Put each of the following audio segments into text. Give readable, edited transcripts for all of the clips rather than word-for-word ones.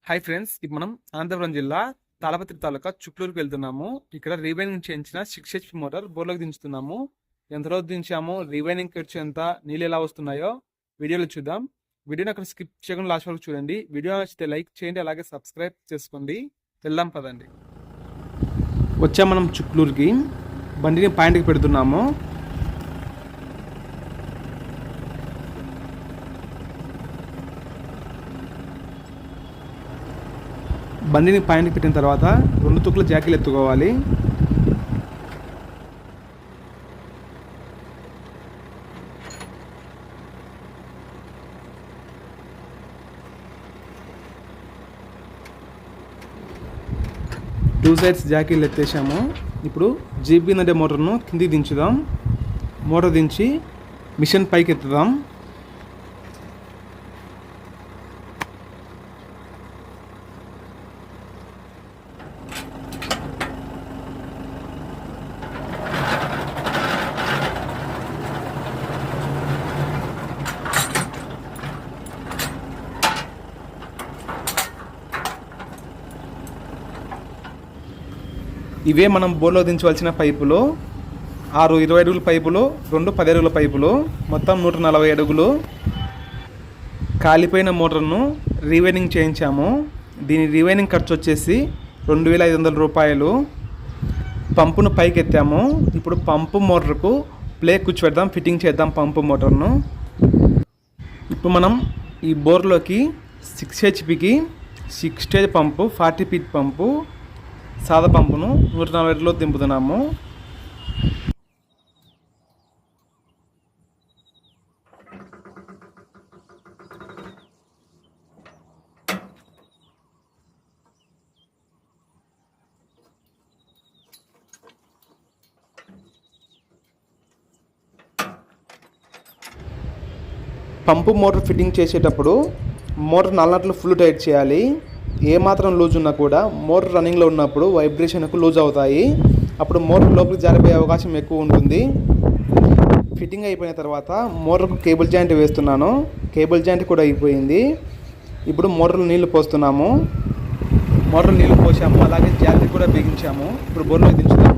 Hi friends, ఇప్పుడు మనం అనంతపురం జిల్లా తాళపత్రి తాలూకా చుక్లూరుకి వెళ్తున్నాము. ఇక్కడ రీవైనింగ్ చేయించిన 6 HP మోటార్ బోర్లోకి దించుతున్నాము. ఎంత రోజు దించాము, రీవైనింగ్ ఖర్చు ఎంత, నీళ్ళు ఎలా వస్తున్నాయో వీడియోలో చూద్దాం. వీడియోని అక్కడ స్కిప్ చేయకుండా లాస్ట్ వరకు చూడండి. వీడియో నచ్చితే లైక్ చేయండి, అలాగే సబ్స్క్రైబ్ చేసుకోండి. వెళ్దాం పదండి. వచ్చాం మనం చుక్లూరుకి. బండిని పాయింట్కి పెడుతున్నాము. బండిని పాయింట్కి పెట్టిన తర్వాత 2 తుక్కుల జాకీలు ఎత్తుకోవాలి. Two sides జాకీలు ఎత్తేసాము. ఇప్పుడు జీబీ నడే మోటార్ను కిందికి దించుదాం. మోటార్ దించి మిషన్ పైకి ఎత్తుదాం. ఇవే మనం బోర్లో దించవలసిన పైపులు. 6 20 అడుగుల పైపులు, 2 10 అడుగుల పైపులు, మొత్తం 140 అడుగులు. కాలిపోయిన మోటార్ను రీవైనింగ్ చేయించాము. దీని రీవైనింగ్ ఖర్చు వచ్చేసి 2500 రూపాయలు. పంపును పైకి ఎత్తాము. ఇప్పుడు పంపు మోటార్కు ప్లే కూర్చోబెడదాం, ఫిట్టింగ్ చేద్దాం పంపు మోటార్ను. ఇప్పుడు మనం ఈ బోర్లోకి 6 HPకి 6 స్టేజ్ పంపు, 40 ఫీట్ పంపు, సాదా పంపును 140లో దింపుతున్నాము. పంపు మోటార్ ఫిట్టింగ్ చేసేటప్పుడు మోటార్ 4 నట్లు ఫుల్ టైట్ చేయాలి. ఏమాత్రం లూజ్ ఉన్నా కూడా మోటార్ రన్నింగ్లో ఉన్నప్పుడు వైబ్రేషన్కు లూజ్ అవుతాయి. అప్పుడు మోటార్ లోపలికి జారిపోయే అవకాశం ఎక్కువ ఉంటుంది. ఫిట్టింగ్ అయిపోయిన తర్వాత మోటార్కు కేబుల్ జాయింట్ వేస్తున్నాను. కేబుల్ జాయింట్ కూడా అయిపోయింది. ఇప్పుడు మోటార్లో నీళ్లు పోస్తున్నాము. మోటార్లో నీళ్లు పోసాము, అలాగే జాయింట్ కూడా బిగించాము. ఇప్పుడు బోర్లో దించుతాము.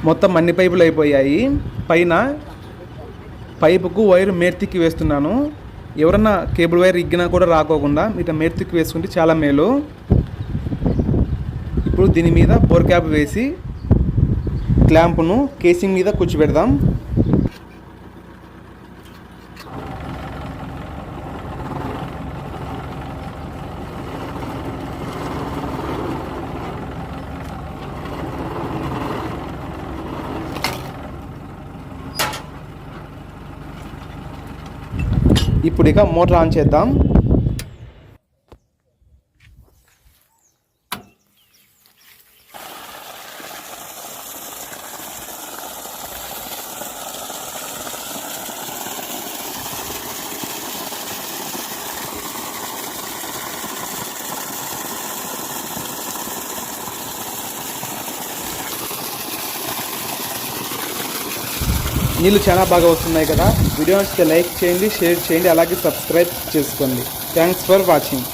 మొత్తం అన్ని పైపులు అయిపోయాయి. పైన పైపుకు వైరు మేర్తికి వేస్తున్నాను. ఎవరన్నా కేబుల్ వైర్ ఇగ్గినా కూడా రాకోకుండా మీరు మేర్తికి వేసుకుంటే చాలా మేలు. ఇప్పుడు దీని మీద బోర్ క్యాప్ వేసి క్లాంపును కేసింగ్ మీద కూర్చోబెడదాం. ఇప్పుడు ఇక మోటార్ ఆన్ చేద్దాం. నీళ్ళు చాలా బాగా వస్తున్నాయి కదా. వీడియో నచ్చితే లైక్ చేయండి, షేర్ చేయండి, అలాగే సబ్స్క్రైబ్ చేసుకోండి. Thanks for watching.